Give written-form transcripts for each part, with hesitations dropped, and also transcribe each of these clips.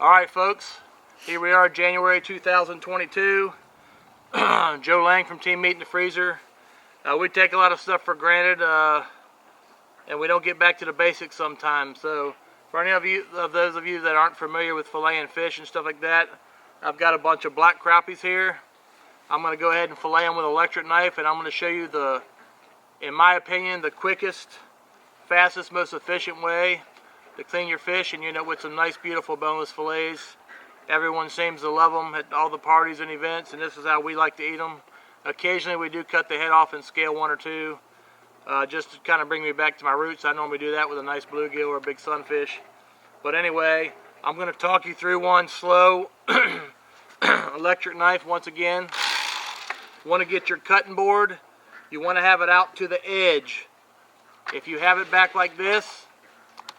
Alright folks, here we are, January 2022. Joe Lang from Team Meat in the Freezer. We take a lot of stuff for granted and we don't get back to the basics sometimes. So for any of those of you that aren't familiar with filleting fish and stuff like that, I've got a bunch of black crappies here. I'm going to go ahead and fillet them with an electric knife, and I'm going to show you in my opinion, the quickest, fastest, most efficient way to clean your fish and with some nice beautiful boneless fillets. Everyone seems to love them at all the parties and events, and this is how we like to eat them. Occasionally we do cut the head off and scale one or two, just to kind of bring me back to my roots. I normally do that with a nice bluegill or a big sunfish. But anyway, I'm going to talk you through one slow electric knife once again. You want to get your cutting board. You want to have it out to the edge. If you have it back like this,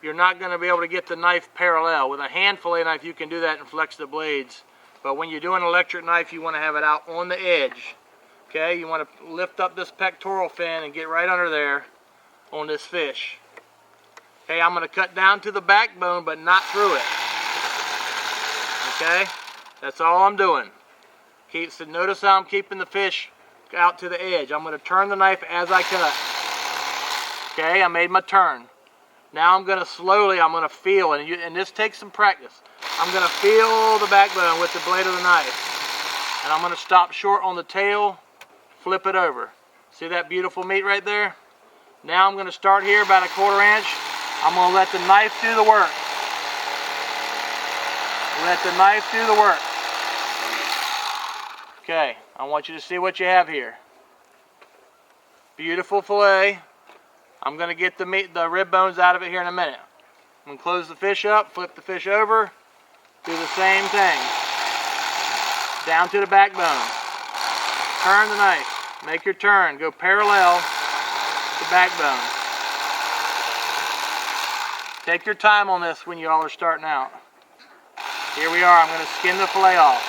you're not going to be able to get the knife parallel. With a hand fillet knife, you can do that and flex the blades. But when you're doing an electric knife, you want to have it out on the edge. Okay, you want to lift up this pectoral fin and get right under there on this fish. Okay, I'm going to cut down to the backbone, but not through it. Okay, that's all I'm doing. So notice how I'm keeping the fish out to the edge. I'm going to turn the knife as I cut. Okay, I made my turn. Now I'm going to I'm going to feel, and this takes some practice. I'm going to feel the backbone with the blade of the knife. And I'm going to stop short on the tail, flip it over. See that beautiful meat right there? Now I'm going to start here about a 1/4 inch. I'm going to let the knife do the work. Let the knife do the work. Okay, I want you to see what you have here. Beautiful fillet. I'm going to get the rib bones out of it here in a minute. I'm going to close the fish up, flip the fish over, do the same thing. Down to the backbone. Turn the knife, make your turn, go parallel with the backbone. Take your time on this when you all are starting out. Here we are, I'm going to skin the fillet off.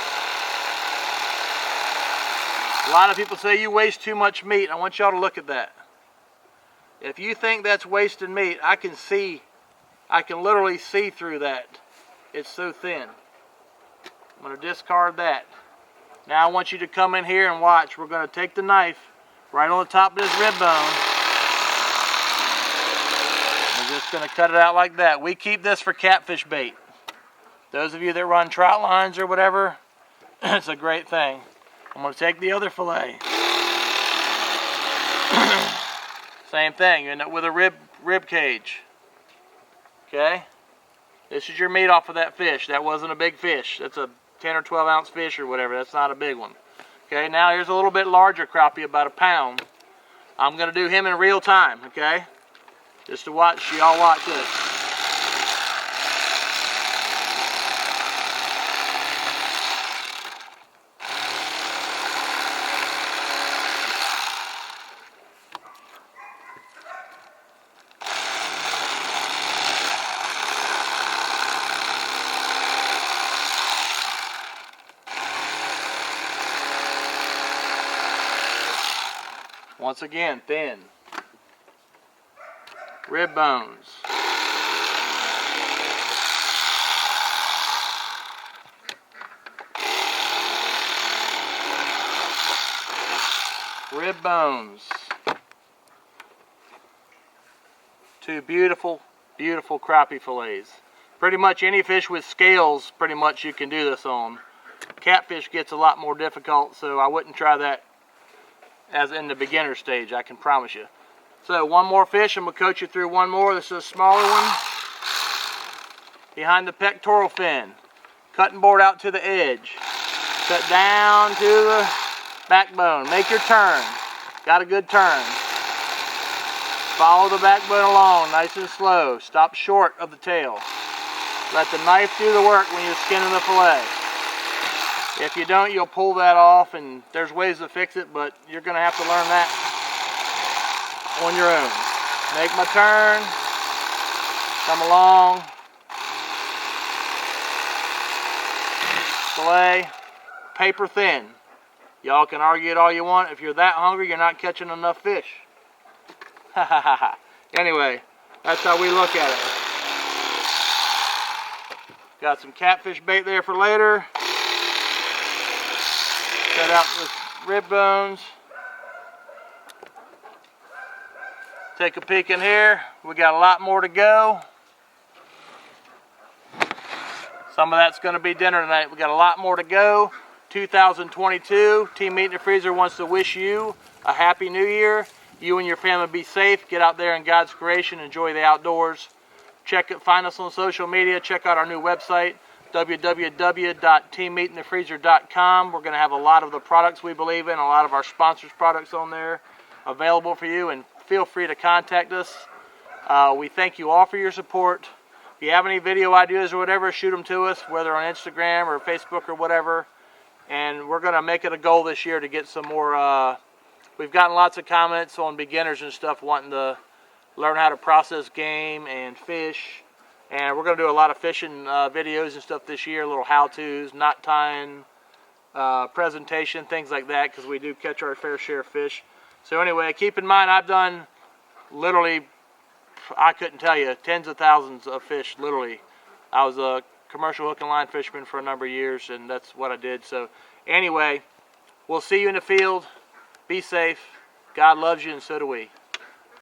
A lot of people say you waste too much meat. I want y'all to look at that. If you think that's wasted meat, I can literally see through that. It's so thin. I'm going to discard that. Now I want you to come in here and watch. We're going to take the knife right on the top of this rib bone. We're just going to cut it out like that. We keep this for catfish bait. Those of you that run trout lines or whatever, it's a great thing. I'm going to take the other fillet. Same thing, you end up with a rib cage. Okay? This is your meat off of that fish. That wasn't a big fish. That's a 10 or 12 ounce fish or whatever. That's not a big one. Okay, now here's a little bit larger crappie, about 1 pound. I'm going to do him in real time, okay? Just to watch, y'all watch this. Once again, thin. Rib bones. Rib bones. Two beautiful, beautiful crappie fillets. Pretty much any fish with scales, pretty much you can do this on. Catfish gets a lot more difficult, so I wouldn't try that as in the beginner stage, I can promise you. So one more fish, I'm going to coach you through one more. This is a smaller one. Behind the pectoral fin. Cutting board out to the edge. Cut down to the backbone. Make your turn. Got a good turn. Follow the backbone along, nice and slow. Stop short of the tail. Let the knife do the work when you're skinning the fillet. If you don't, you'll pull that off, and there's ways to fix it, but you're going to have to learn that on your own. Make my turn. Come along. Fillet. Paper thin. Y'all can argue it all you want. If you're that hungry, you're not catching enough fish. Anyway, that's how we look at it. Got some catfish bait there for later. Cut out the rib bones. Take a peek in here. We got a lot more to go. Some of that's going to be dinner tonight. We got a lot more to go. 2022. Team Meat in the Freezer wants to wish you a happy new year. You and your family be safe. Get out there in God's creation. Enjoy the outdoors. Find us on social media. Check out our new website, www.teammeatinthefreezer.com. We're going to have a lot of the products we believe in, a lot of our sponsors' products on there available for you, and feel free to contact us. We thank you all for your support. If you have any video ideas or whatever, shoot them to us, whether on Instagram or Facebook or whatever. And we're going to make it a goal this year to get some more. We've gotten lots of comments on beginners and stuff wanting to learn how to process game and fish. And we're going to do a lot of fishing videos and stuff this year, little how-tos, knot tying, presentation, things like that, because we do catch our fair share of fish. So anyway, keep in mind, I've done literally, I couldn't tell you, tens of thousands of fish, literally. I was a commercial hook and line fisherman for a number of years, and that's what I did. So anyway, we'll see you in the field. Be safe. God loves you, and so do we.